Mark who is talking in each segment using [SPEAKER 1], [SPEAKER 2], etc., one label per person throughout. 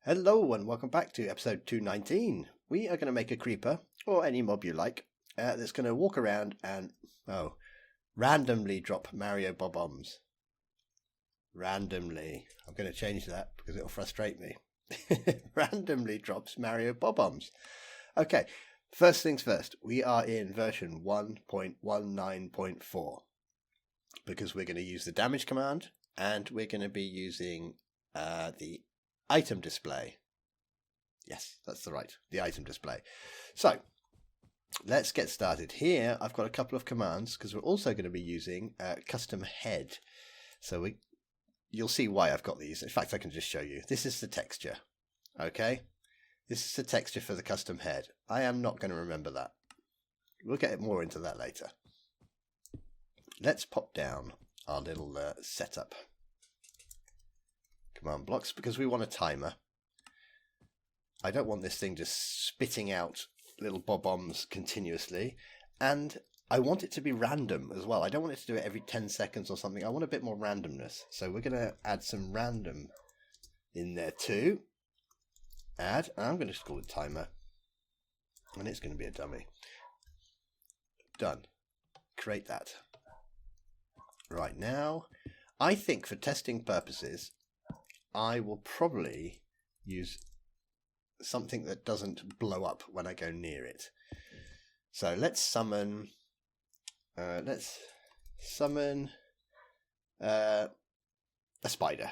[SPEAKER 1] Hello and welcome back to episode 219. We are going to make a creeper, or any mob you like, that's going to walk around and, randomly drop Mario Bob-ombs. Randomly. I'm going to change that because it'll frustrate me. Randomly drops Mario Bob-ombs. Okay, first things first. We are in version 1.19.4 because we're going to use the damage command and we're going to be using the item display. Yes, that's the item display. So let's get started. Here I've got a couple of commands because we're also going to be using custom head. So you'll see why I've got these. In fact, I can just show you. This is the texture. Okay, this is the texture for the custom head. I am not going to remember that. We'll get more into that later. Let's pop down our little setup command blocks because we want a timer. I don't want this thing just spitting out little bob-ombs continuously, and I want it to be random as well. I don't want it to do it every 10 seconds or something. I want a bit more randomness. So we're going to add some random in there too. And I'm going to just call it timer, and it's going to be a dummy. Done. Create that. Right now, I think for testing purposes, I will probably use something that doesn't blow up when I go near it. So let's summon a spider.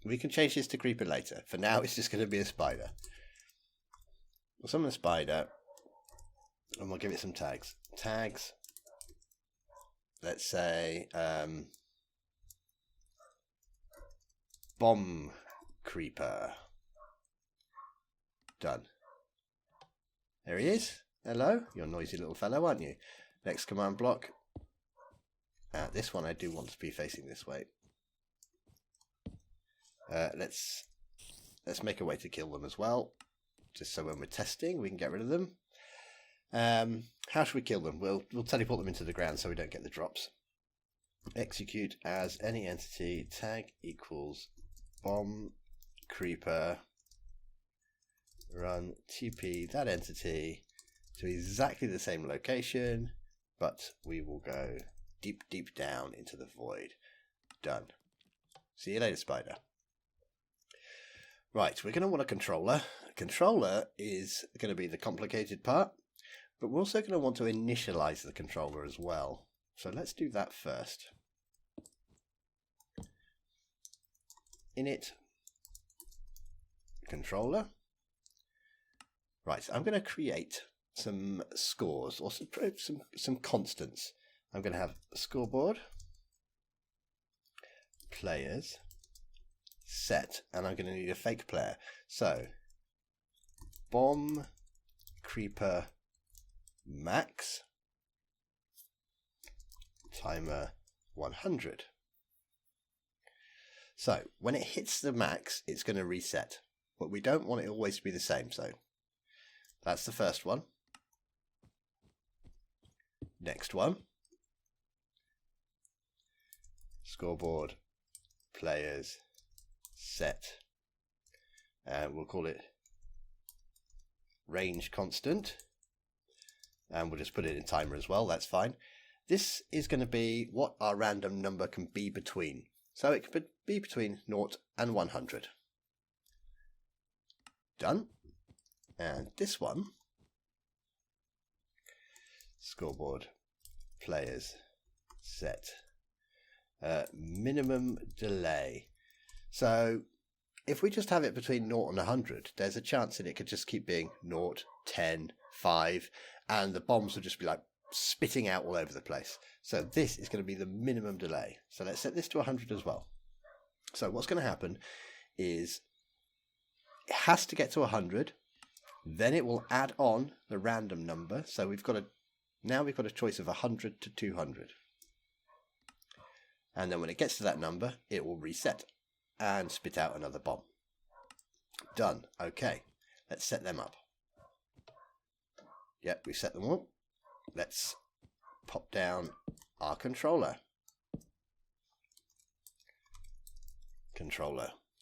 [SPEAKER 1] We can change this to creeper later. For now, it's just going to be a spider. We'll summon a spider, and we'll give it some tags. Tags. Let's say bombCreeper. Done. There he is. Hello. You're a noisy little fellow, aren't you? Next command block. This one I do want to be facing this way. Let's make a way to kill them as well, just so when we're testing we can get rid of them. How should we kill them? We'll teleport them into the ground so we don't get the drops. Execute as any entity. Tag equals bombCreeper. Run TP that entity to exactly the same location, but we will go deep down into the void. Done. See you later, spider. Right, we're going to want a controller. A controller is going to be the complicated part, but we're also going to want to initialize the controller as well. So let's do that first. Init Controller. Right, so I'm going to create some scores or some constants. I'm going to have a scoreboard, players, set, and I'm going to need a fake player. So bombCreeper max, timer 100. So when it hits the max, it's going to reset, but we don't want it always to be the same. So that's the first one. Next one. Scoreboard, players, set. And we'll call it range constant. And we'll just put it in timer as well. That's fine. This is going to be what our random number can be between. So it could be between 0 and 100. Done. And this one, scoreboard, players, set, minimum delay. So if we just have it between 0 and 100, there's a chance that it could just keep being 0, 10, 5, and the bombs will just be like spitting out all over the place. So this is going to be the minimum delay. So let's set this to 100 as well. So what's going to happen is it has to get to 100. Then it will add on the random number. So now we've got a choice of 100 to 200. And then when it gets to that number, it will reset and spit out another bomb. Done. Okay, let's set them up. Yep, we've set them all. Let's pop down our controller.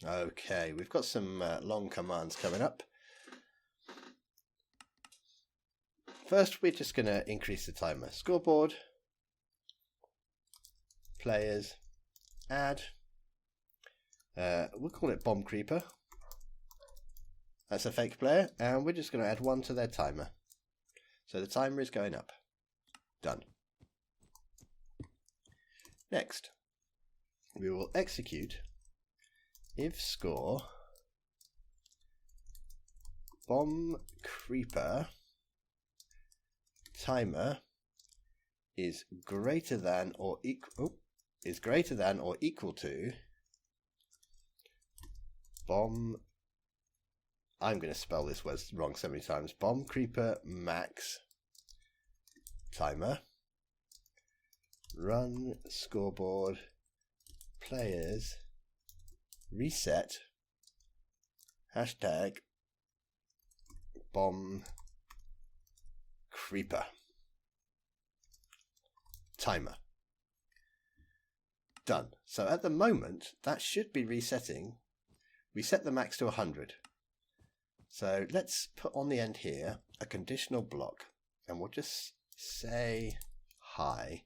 [SPEAKER 1] Okay, we've got some long commands coming up. First, we're just going to increase the timer. Scoreboard, players, add. We'll call it bombCreeper. That's a fake player, and we're just going to add 1 to their timer. So the timer is going up. Done. Next, we will execute if score bombCreeper timer is greater than or equal to bomb. I'm going to spell this word wrong so many times. bombCreeper max timer. Run scoreboard players reset hashtag bombCreeper timer. Done. So at the moment that should be resetting. We set the max to 100. So let's put on the end here a conditional block, and we'll just say hi.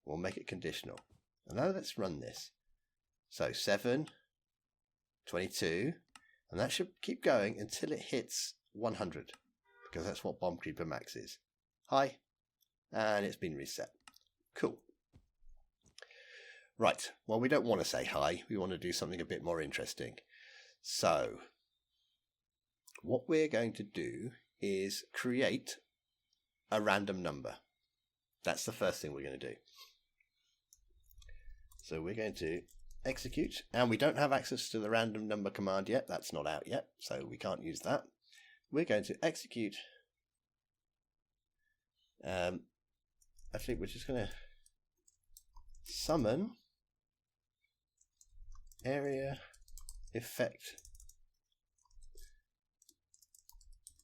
[SPEAKER 1] We'll make it conditional. And now let's run this. So 7, 22, and that should keep going until it hits 100, because that's what bombCreeper max is. Hi, and it's been reset. Cool. Right, well, we don't want to say hi. We want to do something a bit more interesting. So what we're going to do is create a random number. That's the first thing we're going to do. So we're going to execute, and we don't have access to the random number command yet. That's not out yet, so we can't use that. We're going to execute. Actually, we're just going to summon area effect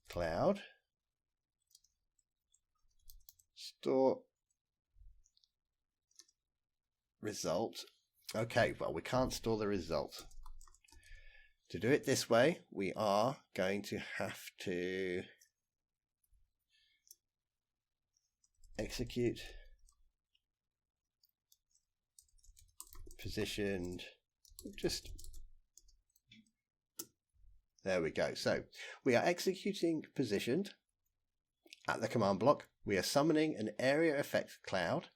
[SPEAKER 1] cloud, store result. Okay, well, we can't store the result. To do it this way, we are going to have to execute positioned, just there we go. So we are executing positioned at the command block. We are summoning an area effect cloud.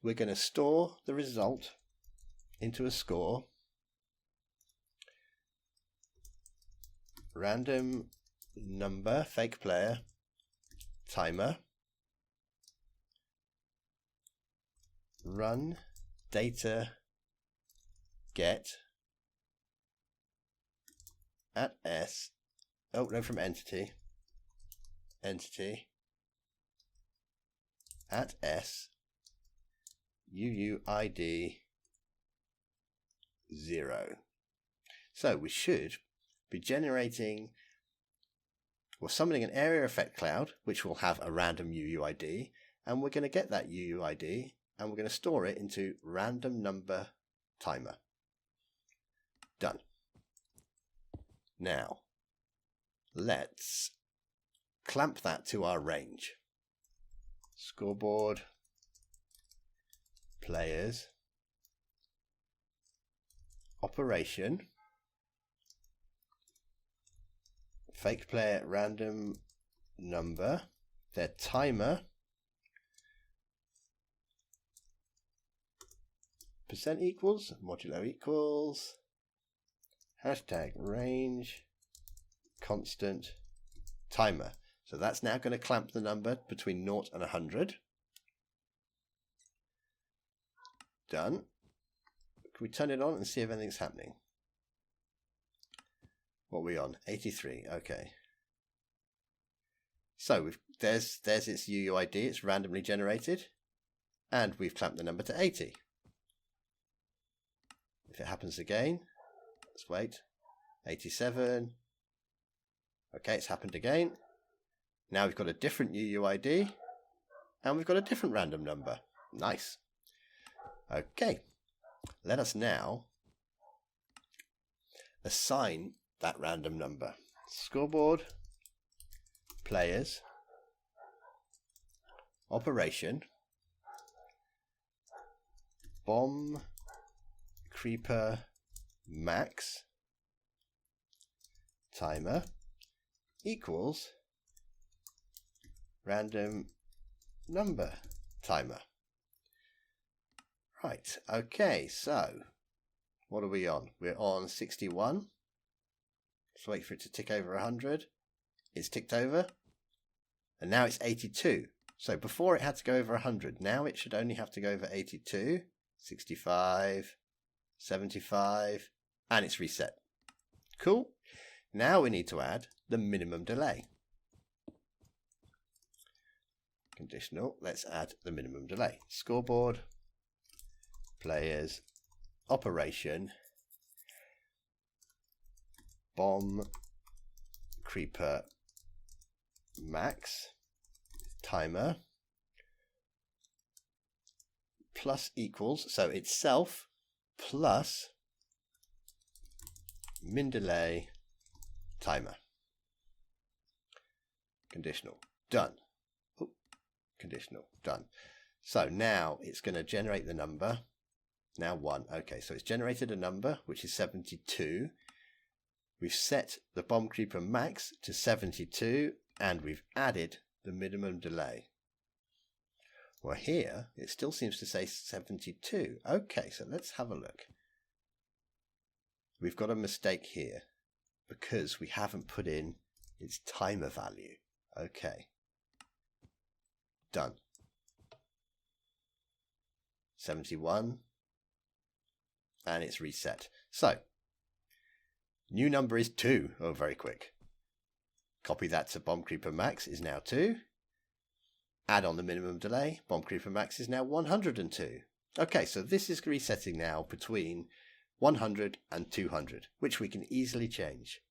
[SPEAKER 1] We're going to store the result into a score. Random number, fake player, timer. Run data get at s. Oh no, from entity at s UUID 0. So we should be generating or summoning an area effect cloud, which will have a random UUID, and we're going to get that UUID and we're going to store it into random number timer. Done. Now let's clamp that to our range. Scoreboard players operation fake player random number, their timer percent equals modulo equals hashtag range constant timer. So that's now going to clamp the number between 0 and 100. Done. Can we turn it on and see if anything's happening? What are we on? 83. Okay. So there's its UUID. It's randomly generated, and we've clamped the number to 80. If it happens again, let's wait. 87. Okay, it's happened again. Now we've got a different UUID, and we've got a different random number. Nice. Okay, let us now assign that random number. Scoreboard, players, operation, bombCreeper max timer equals random number timer. Right, okay, so what are we on? We're on 61. Let's wait for it to tick over 100. It's ticked over. And now it's 82. So before it had to go over 100. Now it should only have to go over 82, 65, 75, and it's reset. Cool. Now we need to add the minimum delay. Conditional. Let's add the minimum delay. Scoreboard, players, operation, bombCreeper max timer plus equals, so it's self plus min delay timer. Conditional. Done. Ooh, conditional. Done. So now it's going to generate the number. Now 1. Okay, so it's generated a number, which is 72. We've set the bombCreeper max to 72, and we've added the minimum delay. Well, here, it still seems to say 72. Okay, so let's have a look. We've got a mistake here, because we haven't put in its timer value. Okay. Done. 71. And it's reset. So, new number is 2. Oh, very quick. Copy that to bombCreeper max is now 2. Add on the minimum delay. bombCreeper max is now 102. Okay, so this is resetting now between 100 and 200, which we can easily change.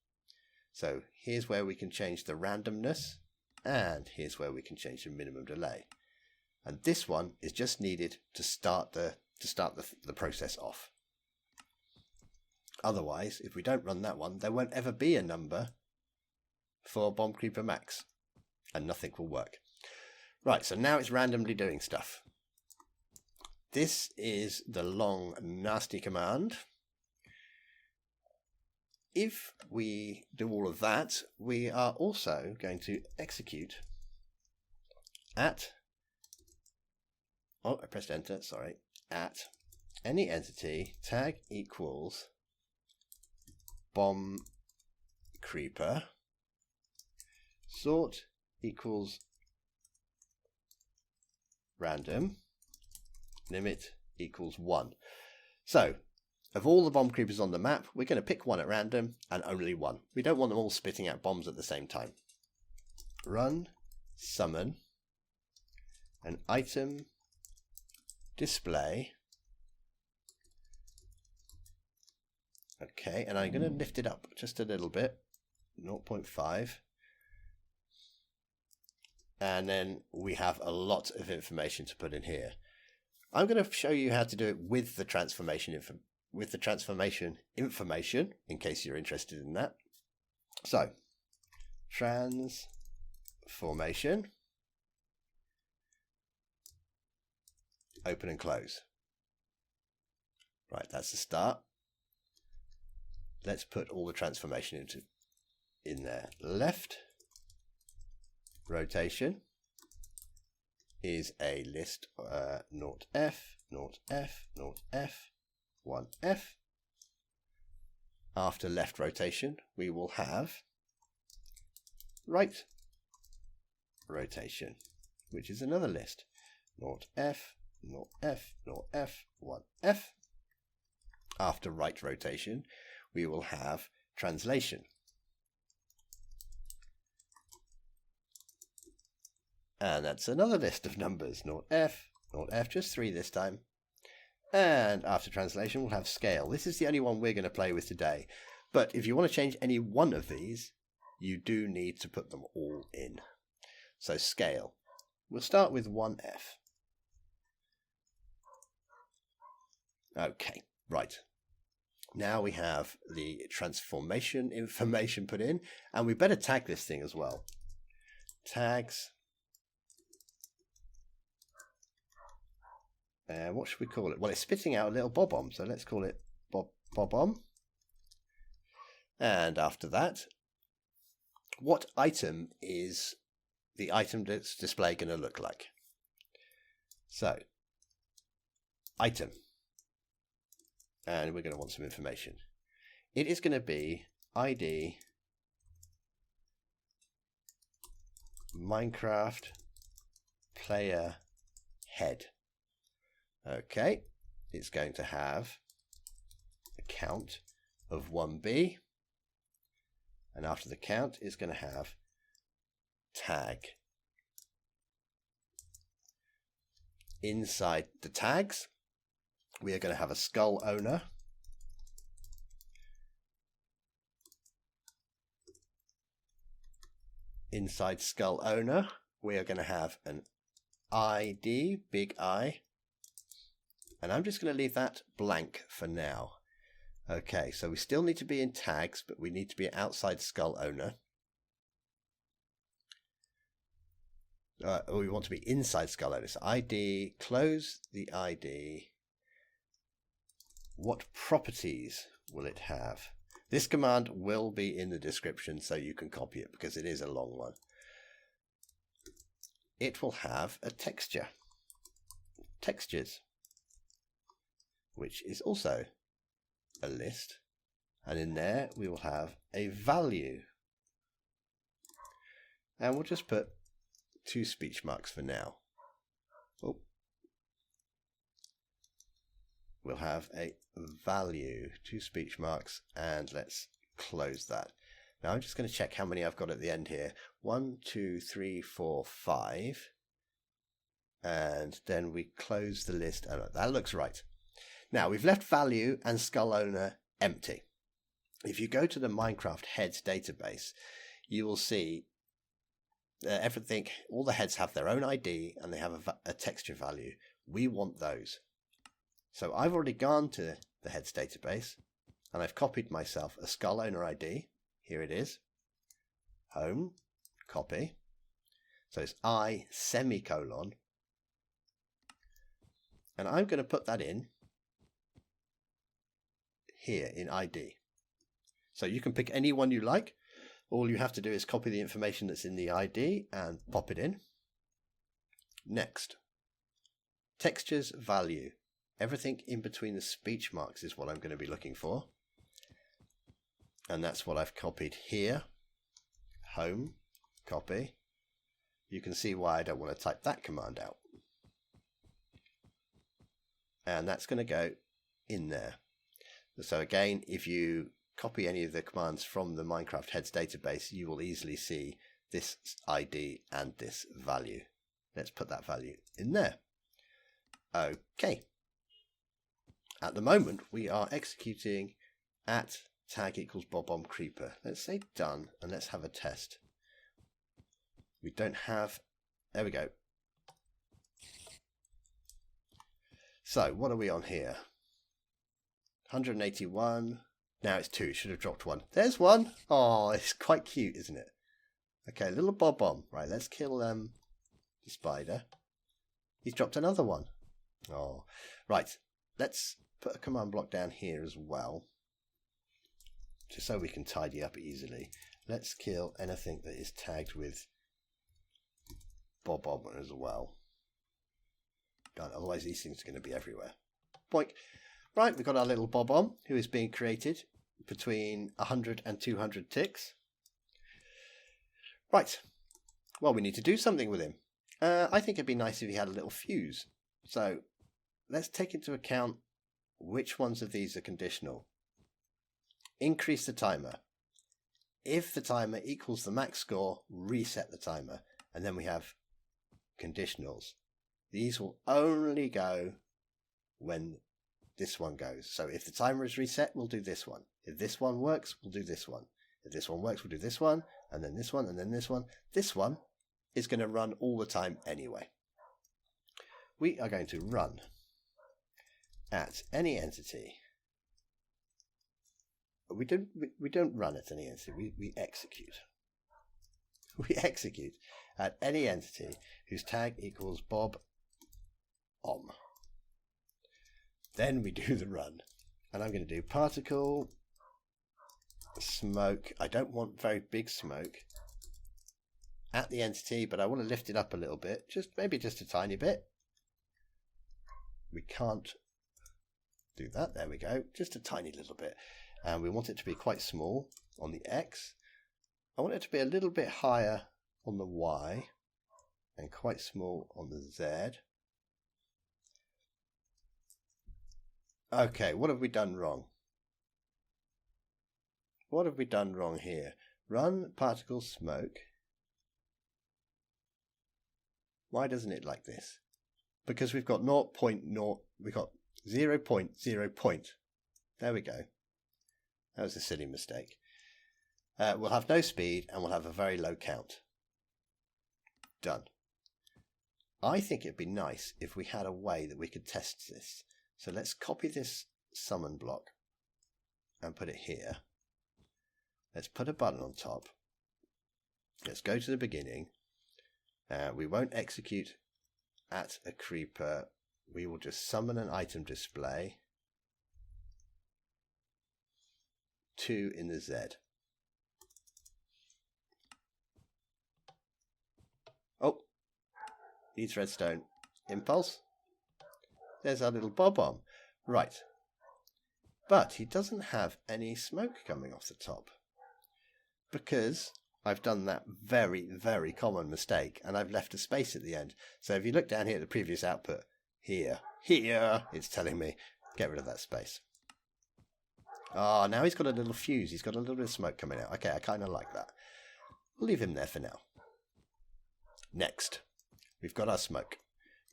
[SPEAKER 1] So here's where we can change the randomness, and here's where we can change the minimum delay. And this one is just needed to start the process off. Otherwise, if we don't run that one, there won't ever be a number for bombCreeper max, and nothing will work. Right, so now it's randomly doing stuff. This is the long, nasty command. If we do all of that, we are also going to execute at, oh, I pressed enter, sorry, at any entity tag equals bombCreeper sort equals random limit equals 1. So of all the bombCreepers on the map, we're going to pick one at random and only one. We don't want them all spitting out bombs at the same time. Run summon an item display. Okay, and I'm going to lift it up just a little bit, 0.5. And then we have a lot of information to put in here. I'm going to show you how to do it with the transformation information, in case you're interested in that. So, transformation, open and close. Right, that's the start. Let's put all the transformation in there. Left rotation is a list 0f, 0f, 0f, 1f. After left rotation, we will have right rotation, which is another list 0f, 0f, 0f, 1f. After right rotation, we will have translation. And that's another list of numbers, 0f, 0f, just 3 this time. And after translation, we'll have scale. This is the only one we're going to play with today. But if you want to change any one of these, you do need to put them all in. So scale. We'll start with 1f. Okay, right. Now we have the transformation information put in, and we better tag this thing as well. Tags. And what should we call it? Well, it's spitting out a little bob-omb, so let's call it bob-omb. And after that, what item is the item that's display going to look like? So, item. And we're going to want some information. It is going to be ID Minecraft player head. Okay, it's going to have a count of 1B, and after the count it's going to have tag. Inside the tags we are going to have a skull owner, inside skull owner we are going to have an ID, big I, and I'm just going to leave that blank for now. Okay, so we still need to be in tags, but we need to be outside skull owner. We want to be inside skull owner. So ID, close the ID. What properties will it have? This command will be in the description so you can copy it because it is a long one. It will have a texture. Textures. Which is also a list, and in there we will have a value, and we'll just put 2 speech marks for now. Oh. We'll have a value, 2 speech marks, and let's close that. Now I'm just going to check how many I've got at the end here. 1, 2, 3, 4, 5, and then we close the list. Oh, that looks right. Now we've left value and skull owner empty. If you go to the Minecraft heads database, you will see everything, all the heads have their own ID and they have a texture value. We want those. So I've already gone to the heads database and I've copied myself a skull owner ID. Here it is. Home, copy. So it's I semicolon. And I'm going to put that in here in ID. So you can pick any one you like. All you have to do is copy the information that's in the ID and pop it in. Next, textures value. Everything in between the speech marks is what I'm going to be looking for. And that's what I've copied here. Home, copy. You can see why I don't want to type that command out. And that's going to go in there. So again, if you copy any of the commands from the Minecraft heads database, you will easily see this ID and this value. Let's put that value in there. Okay. At the moment, we are executing at tag equals bombCreeper. Let's say done, and let's have a test. We don't have, there we go. So what are we on here? 181. Now it's 2. Should have dropped 1. There's 1. Oh, it's quite cute, isn't it? Okay, little bob-omb. Right, let's kill the spider. He's dropped another 1. Oh, right. Let's put a command block down here as well, just so we can tidy up easily. Let's kill anything that is tagged with bob-omb as well. Otherwise, these things are going to be everywhere. Boink. Right, we've got our little bob-omb who is being created between 100 and 200 ticks. Right, well, we need to do something with him. I think it'd be nice if he had a little fuse. So let's take into account which ones of these are conditional. Increase the timer. If the timer equals the max score, reset the timer. And then we have conditionals. These will only go when this one goes. So if the timer is reset, we'll do this one. If this one works, we'll do this one. If this one works, we'll do this one, and then this one, and then this one. This one is going to run all the time anyway. We are going to run at any entity we don't run at any entity. We execute. We execute at any entity whose tag equals bob-omb. Then we do the run. And I'm going to do particle smoke. I don't want very big smoke at the entity, but I want to lift it up a little bit. Maybe just a tiny bit. We can't do that. There we go. Just a tiny little bit. And we want it to be quite small on the X. I want it to be a little bit higher on the Y and quite small on the Z. Okay, what have we done wrong? What have we done wrong here? Run particle smoke. Why doesn't it like this? Because we've got 0.0, we've got 0.0. There we go. That was a silly mistake. We'll have no speed and we'll have a very low count. Done. I think it'd be nice if we had a way that we could test this. So let's copy this summon block and put it here. Let's put a button on top. Let's go to the beginning. We won't execute at a creeper. We will just summon an item display. 2 in the Z. Oh, needs redstone. Impulse. There's our little bob-omb. Right. But he doesn't have any smoke coming off the top. Because I've done that very, very common mistake. And I've left a space at the end. So if you look down here at the previous output, here, it's telling me, get rid of that space. Ah, now he's got a little fuse. He's got a little bit of smoke coming out. Okay, I kind of like that. We'll leave him there for now. Next, we've got our smoke.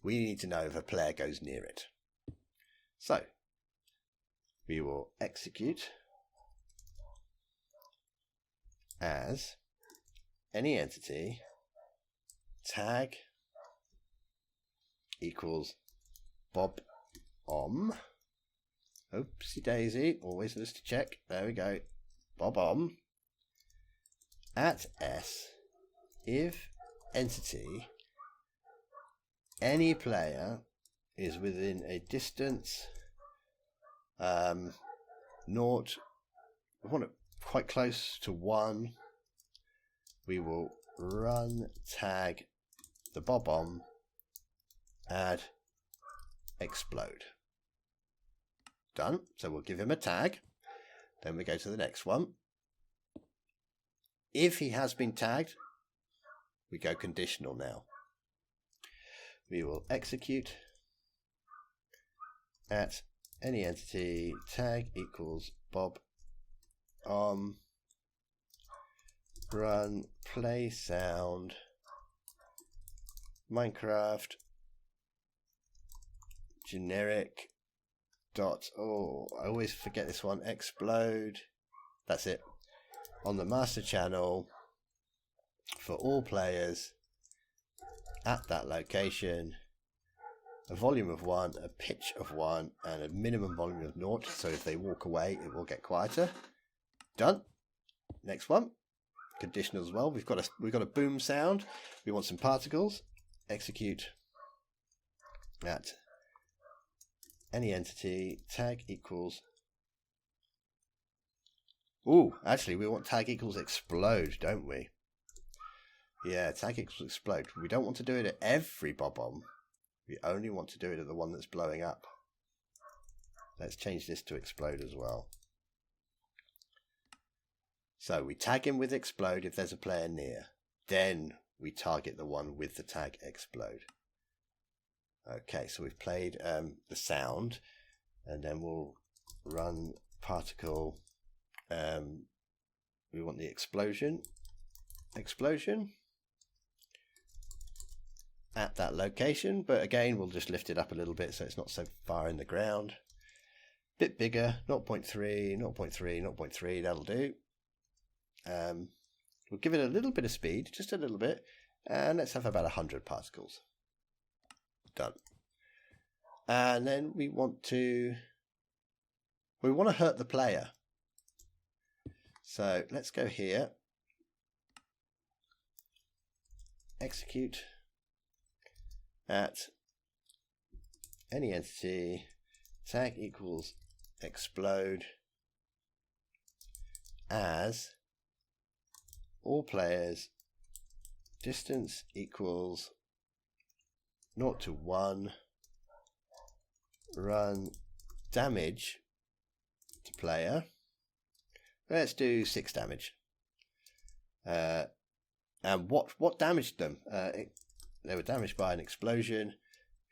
[SPEAKER 1] We need to know if a player goes near it. So, we will execute as any entity tag equals bob-omb. Oopsie daisy, always just to check. There we go. Bob-omb at S if entity any player is within a distance naught, we want it quite close to 1. We will run tag the bob-omb add explode. Done. So we'll give him a tag. Then we go to the next one. If he has been tagged, we go conditional now. We will execute at any entity tag equals bob-omb run play sound Minecraft generic dot, oh, I always forget this one, explode. That's it. On the master channel for all players at that location, a volume of 1, a pitch of 1, and a minimum volume of 0. So if they walk away, it will get quieter. Done. Next one. Conditional as well. We've got a boom sound. We want some particles. Execute at any entity tag equals. Ooh, actually, we want tag equals explode, don't we? Yeah, tag equals explode. We don't want to do it at every bob-omb. We only want to do it at the one that's blowing up. Let's change this to explode as well. So we tag him with explode if there's a player near. Then we target the one with the tag explode. Okay, so we've played the sound, and then we'll run particle. We want the explosion at that location, but again we'll just lift it up a little bit so it's not so far in the ground. Bit bigger, 0.3, 0.3, 0.3, that'll do. We'll give it a little bit of speed, just a little bit, and let's have about 100 particles. Done. And then we want to hurt the player. So let's go here. Execute at any entity tag equals explode as all players distance equals 0 to 1 run damage to player. Let's do 6 damage. And what damaged them? They were damaged by an explosion.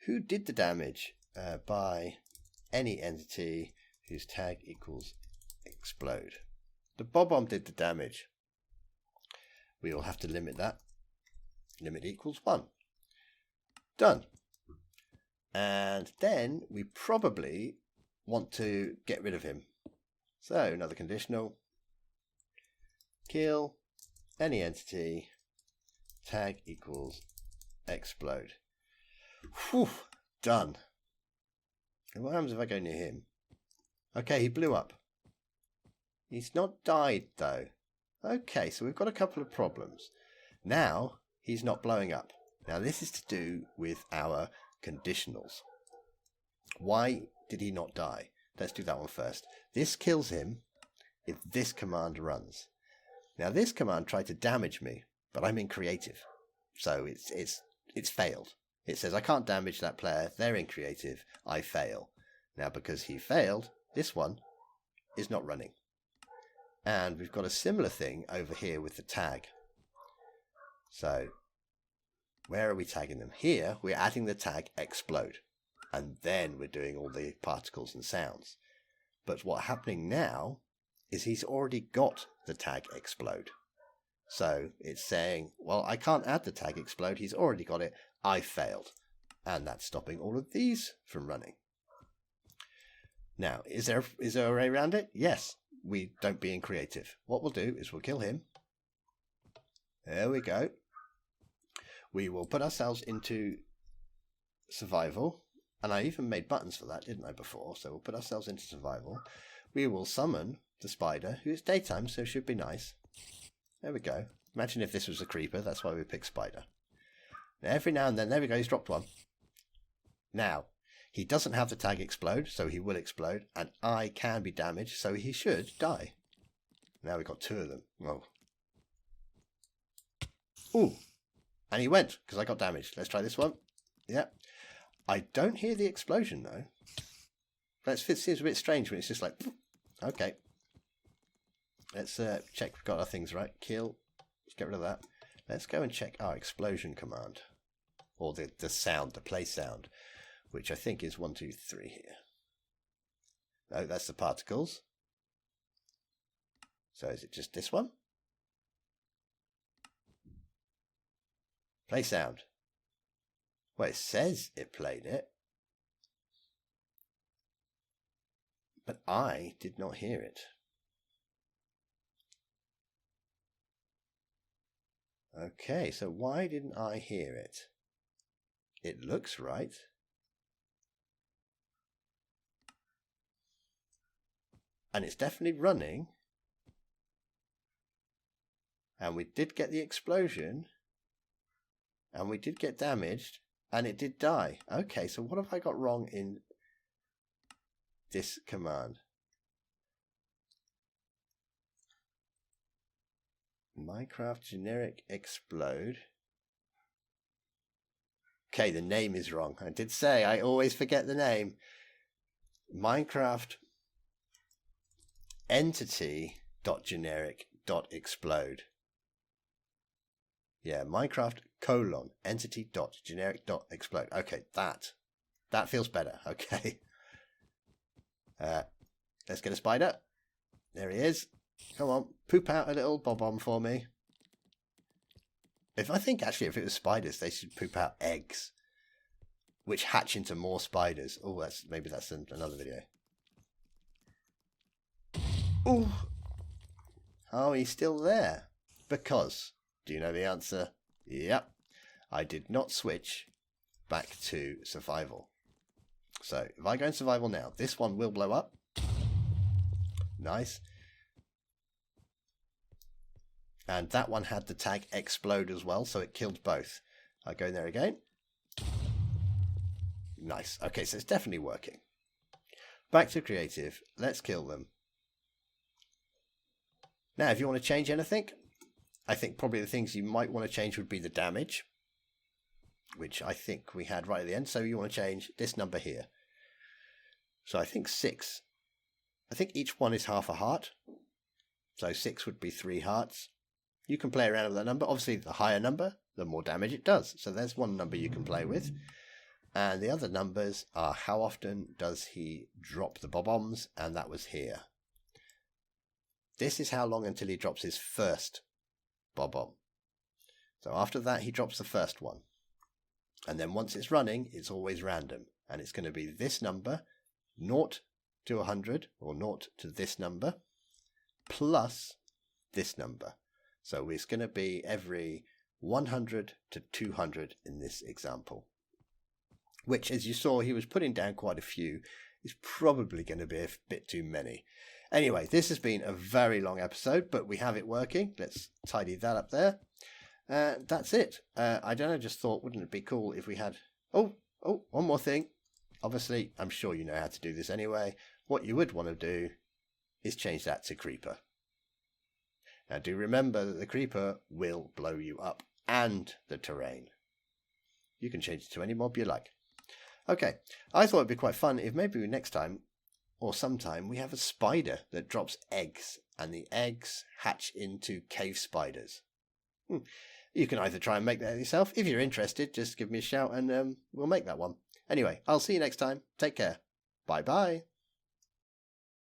[SPEAKER 1] Who did the damage? By any entity whose tag equals explode. The bob-omb did the damage. We will have to limit that. Limit equals 1. Done. And then we probably want to get rid of him. So another conditional. Kill any entity tag equals explode. Whew, done. And what happens if I go near him? Okay, he blew up. He's not died though. Okay, so we've got a couple of problems. Now he's not blowing up. Now this is to do with our conditionals. Why did he not die? Let's do that one first. This kills him if this command runs. Now this command tried to damage me, but I'm in creative, so it's failed. It says I can't damage that player. They're in creative. I fail. Now because he failed, this one is not running. And we've got a similar thing over here with the tag. So where are we tagging them? Here we're adding the tag explode, and then we're doing all the particles and sounds. But what's happening now is he's already got the tag explode. So it's saying, well, I can't add the tag explode. He's already got it. I failed. And that's stopping all of these from running. Now, is there a way around it? Yes. We don't be in creative. What we'll do is we'll kill him. There we go. We will put ourselves into survival. And I even made buttons for that, didn't I, before? So we'll put ourselves into survival. We will summon the spider, who is daytime, so should be nice. There we go. Imagine if this was a creeper. That's why we picked spider. Now, every now and then, there we go, he's dropped one. Now, he doesn't have the tag explode, so he will explode, and I can be damaged, so he should die. Now we've got 2 of them. Whoa. Ooh. And he went, because I got damaged. Let's try this one. Yep. I don't hear the explosion, though. It seems a bit strange when it's just like, okay. Let's check we've got our things right. Kill. Let's get rid of that. Let's go and check our explosion command. Or the sound, the play sound. Which I think is 1, 2, 3 here. No, that's the particles. So is it just this one? Play sound. Well, it says it played it. But I did not hear it. Okay, so why didn't I hear it? It looks right. And it's definitely running. And we did get the explosion. And we did get damaged. And it did die. Okay, so what have I got wrong in this command? Minecraft generic explode. Okay, the name is wrong. I did say I always forget the name. Minecraft entity.generic.explode. Yeah, Minecraft entity.generic.explode. Okay, that feels better. Okay. Let's get a spider. There he is. Come on, poop out a little bob-omb for me. If it was spiders, they should poop out eggs, which hatch into more spiders. Oh, maybe that's another video. Oh, he's still there. Because, do you know the answer? Yep. I did not switch back to survival. So, if I go in survival now, this one will blow up. Nice. And that one had the tag explode as well, so it killed both. I'll go in there again. Nice. Okay, so it's definitely working. Back to creative. Let's kill them. Now, if you want to change anything, I think probably the things you might want to change would be the damage, which I think we had right at the end. So you want to change this number here. So I think 6. I think each one is half a heart. So 6 would be 3 hearts. You can play around with that number. Obviously, the higher number, the more damage it does. So there's one number you can play with. And the other numbers are how often does he drop the bob-ombs, and that was here. This is how long until he drops his first bob-omb. So after that, he drops the first one. And then once it's running, it's always random. And it's going to be this number, 0 to 100, or 0 to this number, plus this number. So it's going to be every 100 to 200 in this example. Which, as you saw, he was putting down quite a few. Is probably going to be a bit too many. Anyway, this has been a very long episode, but we have it working. Let's tidy that up there. That's it. I don't know, just thought, wouldn't it be cool if we had... Oh, one more thing. Obviously, I'm sure you know how to do this anyway. What you would want to do is change that to creeper. Now, do remember that the creeper will blow you up and the terrain. You can change it to any mob you like. Okay, I thought it'd be quite fun if maybe next time or sometime we have a spider that drops eggs and the eggs hatch into cave spiders. You can either try and make that yourself. If you're interested, just give me a shout and we'll make that one. Anyway, I'll see you next time. Take care. Bye-bye.